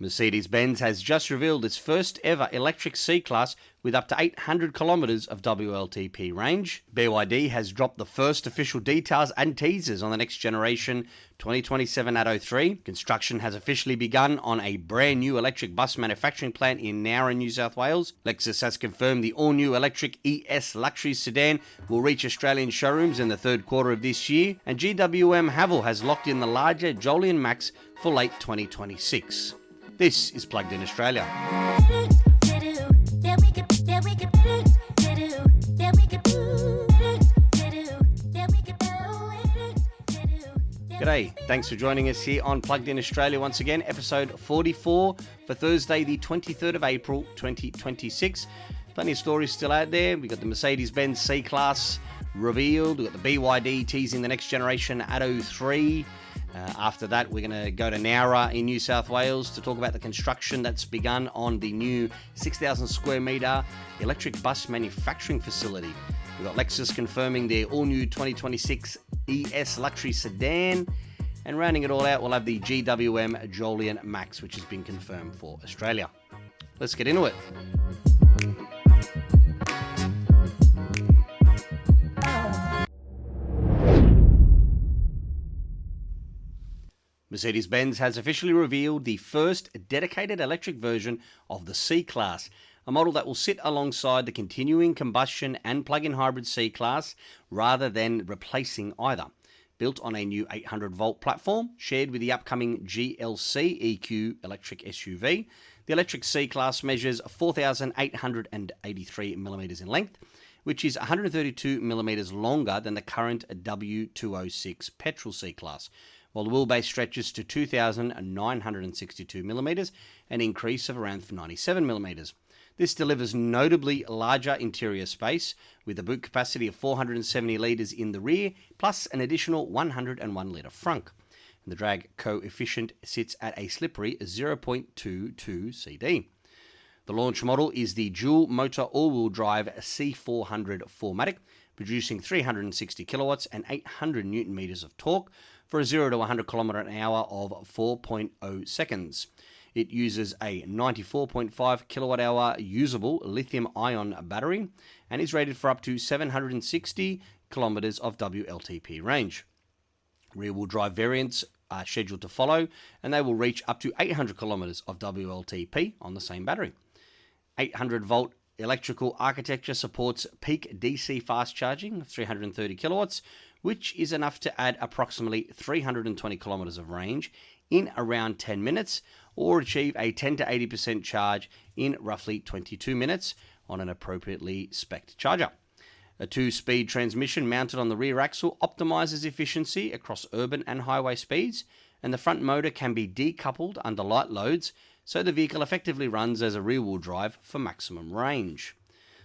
Mercedes-Benz has just revealed its first ever electric C-Class with up to 800 kilometres of WLTP range. BYD has dropped the first official details and teasers on the next generation 2027 Atto 3. Construction has officially begun on a brand new electric bus manufacturing plant in Nowra, New South Wales. Lexus has confirmed the all-new electric ES luxury sedan will reach Australian showrooms in the third quarter of this year, and GWM Haval has locked in the larger Jolion Max for late 2026. This is Plugged In Australia. G'day, thanks for joining us here on Plugged In Australia once again, episode 44 for Thursday the 23rd of April 2026. Plenty of stories still out there. We've got the Mercedes-Benz C-Class revealed, we've got the BYD teasing the next generation Atto 3. After that, we're going to go to Nowra in New South Wales to talk about the construction that's begun on the new 6,000 square metre electric bus manufacturing facility. We've got Lexus confirming their all-new 2026 ES luxury sedan. And rounding it all out, we'll have the GWM Jolion Max, which has been confirmed for Australia. Let's get into it. Mercedes-Benz has officially revealed the first dedicated electric version of the C-Class, a model that will sit alongside the continuing combustion and plug-in hybrid C-Class rather than replacing either. Built on a new 800-volt platform shared with the upcoming GLC EQ electric SUV, the electric C-Class measures 4,883 millimetres in length, which is 132 millimetres longer than the current W206 petrol C-Class, while the wheelbase stretches to 2,962 millimetres, an increase of around 97 millimetres. This delivers notably larger interior space, with a boot capacity of 470 litres in the rear, plus an additional 101 litre frunk. And the drag coefficient sits at a slippery 0.22 CD. The launch model is the dual-motor all-wheel drive C400 4MATIC, producing 360 kilowatts and 800 newton meters of torque for a 0 to 100 kilometre an hour of 4.0 seconds. It uses a 94.5 kilowatt hour usable lithium-ion battery and is rated for up to 760 kilometres of WLTP range. Rear-wheel drive variants are scheduled to follow, and they will reach up to 800 kilometres of WLTP on the same battery. 800-volt electrical architecture supports peak DC fast charging of 330 kilowatts, which is enough to add approximately 320 kilometers of range in around 10 minutes, or achieve a 10 to 80% charge in roughly 22 minutes on an appropriately spec'd charger. A 2-speed transmission mounted on the rear axle optimizes efficiency across urban and highway speeds, and the front motor can be decoupled under light loads, so the vehicle effectively runs as a rear-wheel drive for maximum range.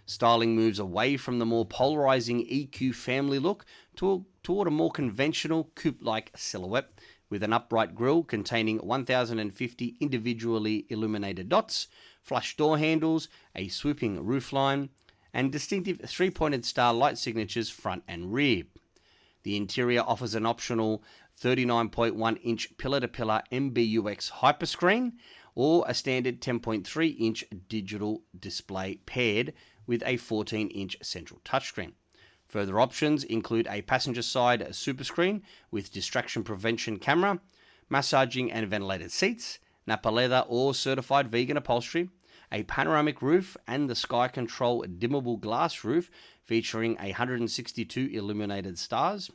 Styling moves away from the more polarizing EQ family look toward a more conventional coupe-like silhouette, with an upright grille containing 1,050 individually illuminated dots, flush door handles, a swooping roofline, and distinctive 3-pointed star light signatures front and rear. The interior offers an optional 39.1-inch pillar-to-pillar MBUX hyperscreen, or a standard 10.3-inch digital display paired with a 14-inch central touchscreen. Further options include a passenger side superscreen with distraction prevention camera, massaging and ventilated seats, Napa leather or certified vegan upholstery, a panoramic roof, and the Sky Control dimmable glass roof featuring 162 illuminated stars.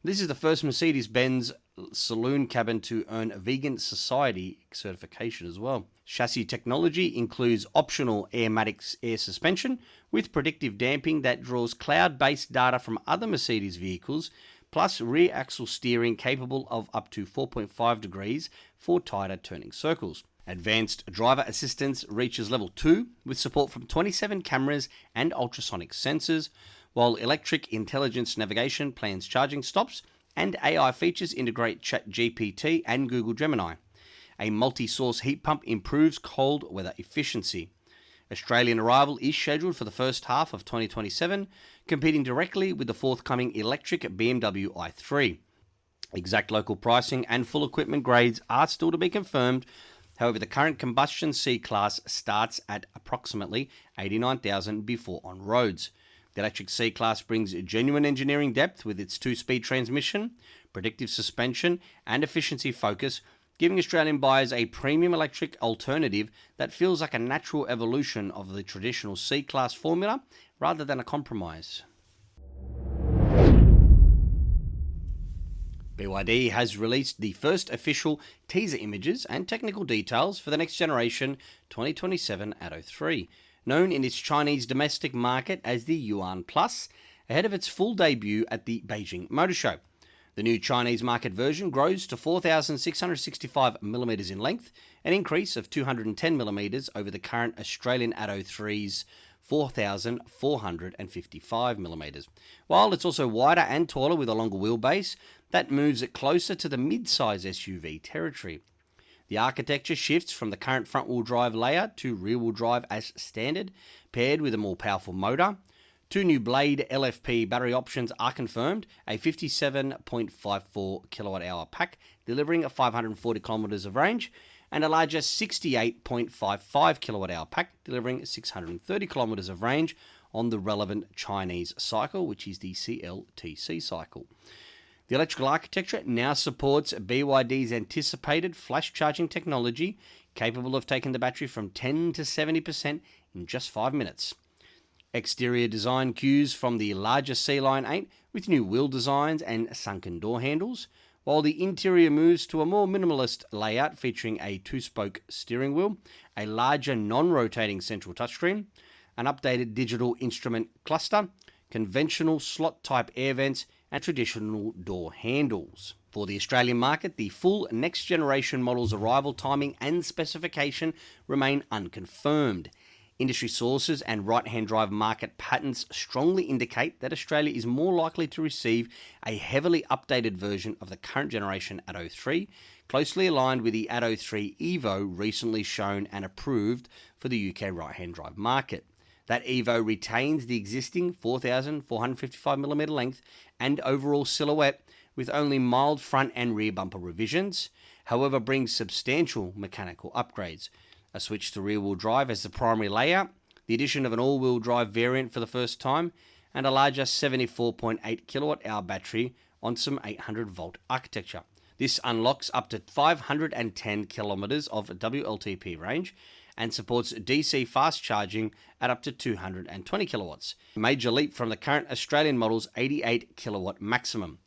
This is the first Mercedes-Benz saloon cabin to earn a Vegan Society certification as well. Chassis technology includes optional Airmatics air suspension with predictive damping that draws cloud-based data from other Mercedes vehicles, plus rear axle steering capable of up to 4.5 degrees for tighter turning circles. Advanced driver assistance reaches level 2 with support from 27 cameras and ultrasonic sensors, while electric intelligence navigation plans charging stops, and AI features integrate ChatGPT and Google Gemini. A multi-source heat pump improves cold weather efficiency. Australian arrival is scheduled for the first half of 2027, competing directly with the forthcoming electric BMW i3. Exact local pricing and full equipment grades are still to be confirmed, However, the current combustion C-Class starts at approximately $89,000 before on roads. The electric C-Class brings genuine engineering depth with its 2-speed transmission, predictive suspension, and efficiency focus, giving Australian buyers a premium electric alternative that feels like a natural evolution of the traditional C-Class formula rather than a compromise. BYD has released the first official teaser images and technical details for the next generation 2027 Atto 3, known in its Chinese domestic market as the Yuan Plus, ahead of its full debut at the Beijing Motor Show. The new Chinese market version grows to 4,665mm in length, an increase of 210mm over the current Australian Atto 3's 4,455mm. While it's also wider and taller with a longer wheelbase, that moves it closer to the mid-size SUV territory. The architecture shifts from the current front-wheel drive layout to rear-wheel drive as standard, paired with a more powerful motor. 2 new Blade LFP battery options are confirmed, a 57.54 kWh pack delivering 540 kilometers of range, and a larger 68.55 kWh pack delivering 630 kilometers of range on the relevant Chinese cycle, which is the CLTC cycle. The electrical architecture now supports BYD's anticipated flash charging technology, capable of taking the battery from 10 to 70% in just 5 minutes. Exterior design cues from the larger C-Line 8 with new wheel designs and sunken door handles, while the interior moves to a more minimalist layout featuring a 2-spoke steering wheel, a larger non-rotating central touchscreen, an updated digital instrument cluster, conventional slot-type air vents, and traditional door handles. For the Australian market, the full next-generation model's arrival timing and specification remain unconfirmed. Industry sources and right-hand drive market patterns strongly indicate that Australia is more likely to receive a heavily updated version of the current generation Atto 3, closely aligned with the Atto 3 Evo recently shown and approved for the UK right-hand drive market. That Evo retains the existing 4,455mm length and overall silhouette with only mild front and rear bumper revisions, however brings substantial mechanical upgrades. A switch to rear-wheel drive as the primary layout, the addition of an all-wheel drive variant for the first time, and a larger 74.8 kWh battery on some 800-volt architecture. This unlocks up to 510 kilometers of WLTP range and supports DC fast charging at up to 220 kilowatts, a major leap from the current Australian model's 88 kilowatt maximum.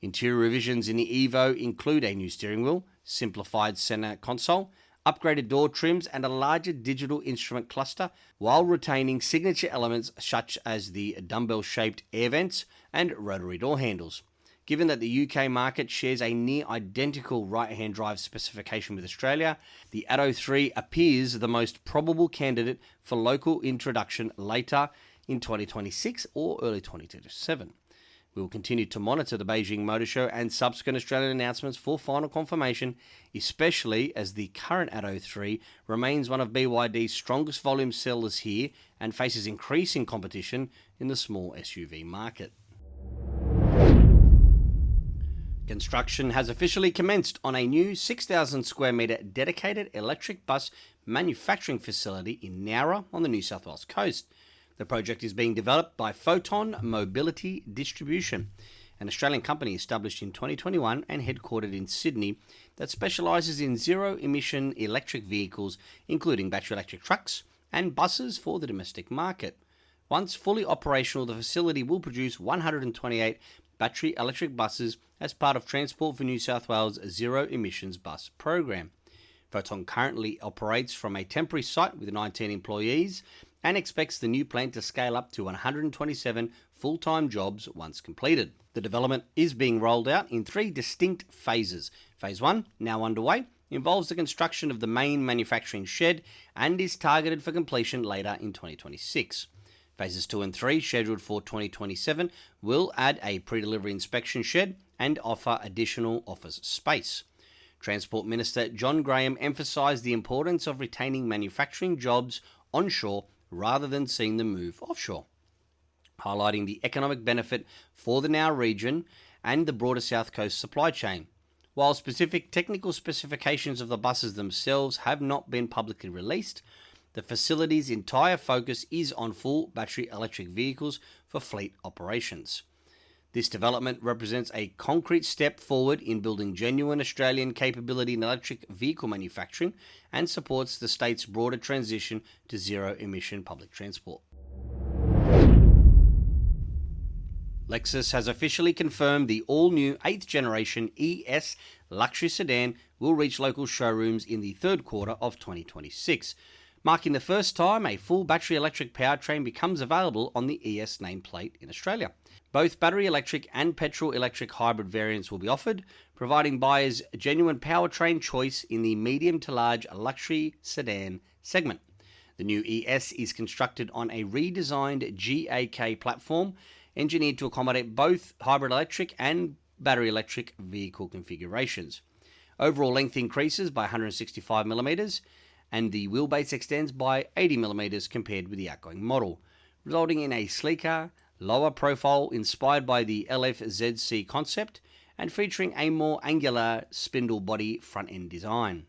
Interior revisions in the Evo include a new steering wheel, simplified center console, upgraded door trims, and a larger digital instrument cluster, while retaining signature elements such as the dumbbell-shaped air vents and rotary door handles. Given that the UK market shares a near identical right-hand drive specification with Australia, the Atto 3 appears the most probable candidate for local introduction later in 2026 or early 2027. We will continue to monitor the Beijing Motor Show and subsequent Australian announcements for final confirmation, especially as the current Atto 3 remains one of BYD's strongest volume sellers here and faces increasing competition in the small SUV market. Construction has officially commenced on a new 6,000 square metre dedicated electric bus manufacturing facility in Nowra on the New South Wales coast. The project is being developed by Photon Mobility Distribution, an Australian company established in 2021 and headquartered in Sydney that specialises in zero-emission electric vehicles, including battery electric trucks and buses for the domestic market. Once fully operational, the facility will produce 128 battery electric buses as part of Transport for New South Wales' Zero Emissions Bus program. Photon currently operates from a temporary site with 19 employees and expects the new plant to scale up to 127 full-time jobs once completed. The development is being rolled out in 3 distinct phases. Phase 1, now underway, involves the construction of the main manufacturing shed and is targeted for completion later in 2026. Phases 2 and 3, scheduled for 2027, will add a pre-delivery inspection shed and offer additional office space. Transport Minister John Graham emphasised the importance of retaining manufacturing jobs onshore rather than seeing them move offshore, highlighting the economic benefit for the Nowra region and the broader South Coast supply chain. While specific technical specifications of the buses themselves have not been publicly released, the facility's entire focus is on full battery electric vehicles for fleet operations. This development represents a concrete step forward in building genuine Australian capability in electric vehicle manufacturing and supports the state's broader transition to zero-emission public transport. Lexus has officially confirmed the all-new 8th generation ES luxury sedan will reach local showrooms in the third quarter of 2026, marking the first time a full battery electric powertrain becomes available on the ES nameplate in Australia. Both battery electric and petrol electric hybrid variants will be offered, providing buyers a genuine powertrain choice in the medium to large luxury sedan segment. The new ES is constructed on a redesigned GAK platform, engineered to accommodate both hybrid electric and battery electric vehicle configurations. Overall length increases by 165mm, and the wheelbase extends by 80mm compared with the outgoing model, resulting in a sleeker, lower profile inspired by the LFZC concept and featuring a more angular spindle body front-end design.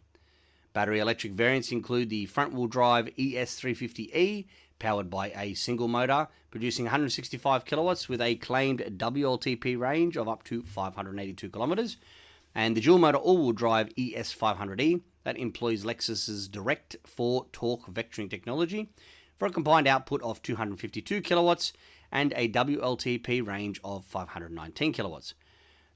Battery electric variants include the front-wheel drive ES350E, powered by a single motor, producing 165 kilowatts with a claimed WLTP range of up to 582 kilometers, and the dual-motor all-wheel drive ES500E that employs Lexus's direct 4 torque vectoring technology for a combined output of 252 kilowatts and a WLTP range of 519 kilowatts.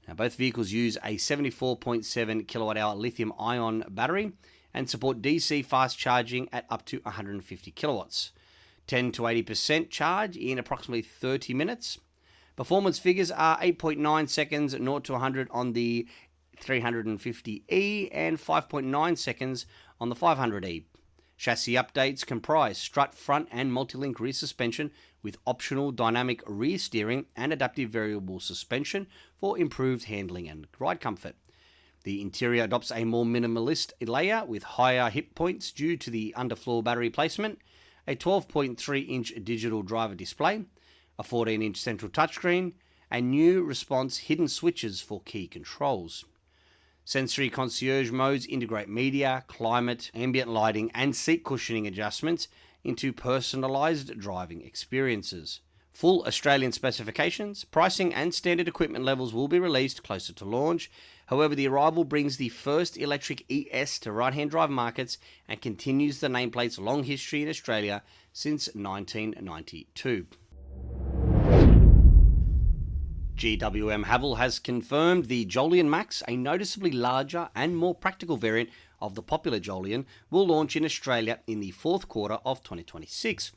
Now, both vehicles use a 74.7 kilowatt-hour lithium-ion battery and support DC fast charging at up to 150 kilowatts. 10 to 80% charge in approximately 30 minutes. Performance figures are 8.9 seconds 0 to 100 on the 350E and 5.9 seconds on the 500E. Chassis updates comprise strut front and multi-link rear suspension with optional dynamic rear steering and adaptive variable suspension for improved handling and ride comfort. The interior adopts a more minimalist layout with higher hip points due to the underfloor battery placement, a 12.3-inch digital driver display, a 14-inch central touchscreen, and new response hidden switches for key controls. Sensory concierge modes integrate media, climate, ambient lighting, and seat cushioning adjustments into personalised driving experiences. Full Australian specifications, pricing, and standard equipment levels will be released closer to launch. However, the arrival brings the first electric ES to right-hand drive markets and continues the nameplate's long history in Australia since 1992. GWM Haval has confirmed the Jolion Max, a noticeably larger and more practical variant of the popular Jolion, will launch in Australia in the fourth quarter of 2026.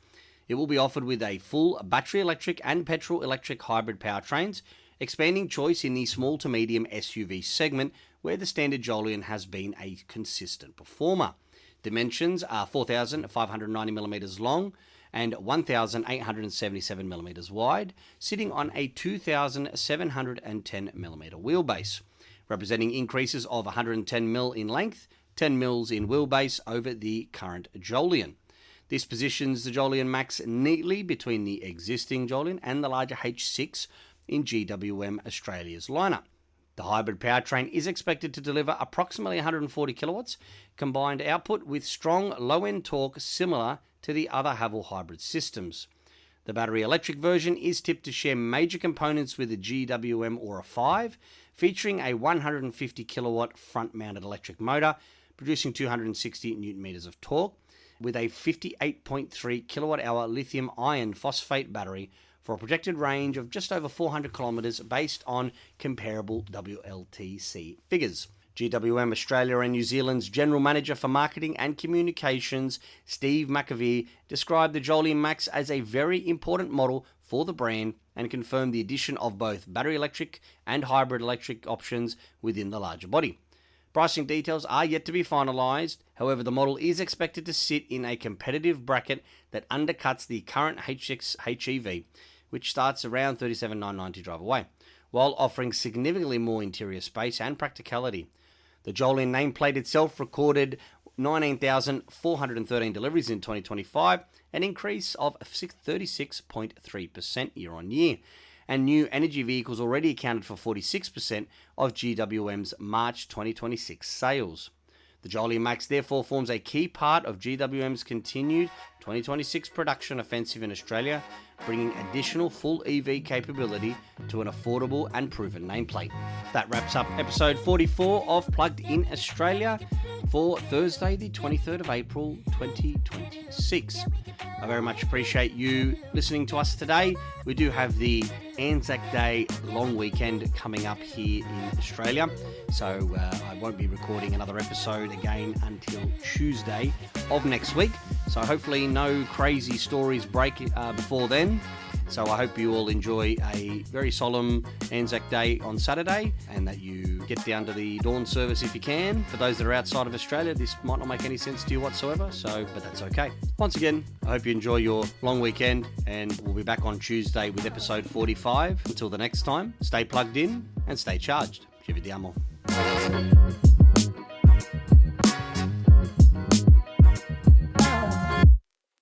It will be offered with a full battery electric and petrol electric hybrid powertrains, expanding choice in the small to medium SUV segment where the standard Jolion has been a consistent performer. Dimensions are 4,590mm long and 1,877mm wide, sitting on a 2,710mm wheelbase, representing increases of 110mm in length, 10mm in wheelbase over the current Jolion. This positions the Jolion Max neatly between the existing Jolion and the larger H6 in GWM Australia's lineup. The hybrid powertrain is expected to deliver approximately 140 kilowatts combined output with strong low-end torque similar to the other Haval hybrid systems. The battery electric version is tipped to share major components with the GWM Aura 5, featuring a 150 kilowatt front-mounted electric motor, producing 260 newton meters of torque, with a 58.3 kilowatt-hour lithium iron phosphate battery for a projected range of just over 400 kilometers based on comparable WLTC figures. GWM Australia and New Zealand's General Manager for Marketing and Communications, Steve McAvee, described the Jolion Max as a very important model for the brand and confirmed the addition of both battery electric and hybrid electric options within the larger body. Pricing details are yet to be finalised, however the model is expected to sit in a competitive bracket that undercuts the current H6 HEV, which starts around $37,990 drive away, while offering significantly more interior space and practicality. The Jolion nameplate itself recorded 19,413 deliveries in 2025, an increase of 36.3% year on year, and new energy vehicles already accounted for 46% of GWM's March 2026 sales. The Jolion Max therefore forms a key part of GWM's continued 2026 production offensive in Australia, bringing additional full EV capability to an affordable and proven nameplate. That wraps up episode 44 of Plugged In Australia for Thursday, the 23rd of April, 2026. I very much appreciate you listening to us today. We do have the Anzac Day long weekend coming up here in Australia, so I won't be recording another episode again until Tuesday of next week. So hopefully no crazy stories break before then. So I hope you all enjoy a very solemn Anzac Day on Saturday, and that you get down to the dawn service if you can. For those that are outside of Australia, this might not make any sense to you whatsoever, but that's okay. Once again, I hope you enjoy your long weekend, and we'll be back on Tuesday with episode 45. Until the next time, stay plugged in and stay charged. Ci vediamo.